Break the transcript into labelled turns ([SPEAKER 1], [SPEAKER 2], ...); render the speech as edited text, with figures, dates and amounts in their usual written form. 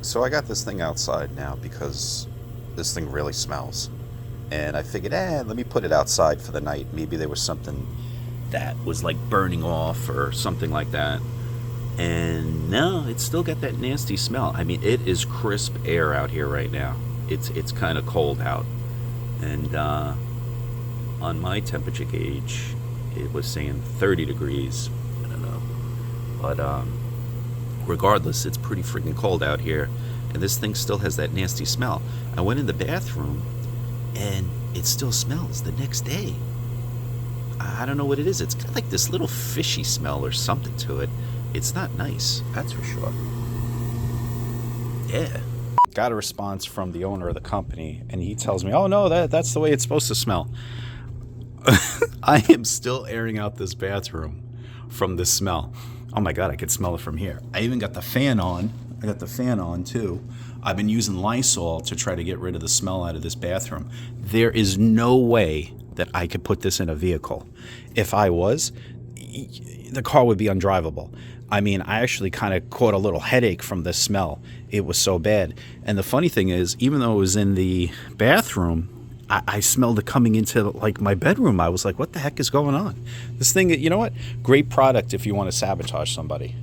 [SPEAKER 1] So I got this thing outside now because this thing really smells. And I figured, let me put it outside for the night. Maybe there was something that was like burning off or something like that. And no, it's still got that nasty smell. I mean, it is crisp air out here right now. It's kind of cold out. And on my temperature gauge, it was saying 30 degrees. I don't know. But regardless, it's pretty freaking cold out here. And this thing still has that nasty smell. I went in the bathroom, and it still smells the next day. I don't know what it is. It's got like this little fishy smell or something to it. It's not nice, that's for sure. Yeah. Got a response from the owner of the company, and he tells me, oh no, that's the way it's supposed to smell. I am still airing out this bathroom from this smell. Oh my God, I could smell it from here. I even got the fan on. I got the fan on too. I've been using Lysol to try to get rid of the smell out of this bathroom. There is no way that I could put this in a vehicle. If I was, the car would be undrivable. I mean, I actually kind of caught a little headache from the smell. It was so bad. And the funny thing is, even though it was in the bathroom, I smelled it coming into like my bedroom. I was like, what the heck is going on? This thing, you know what? Great product if you want to sabotage somebody.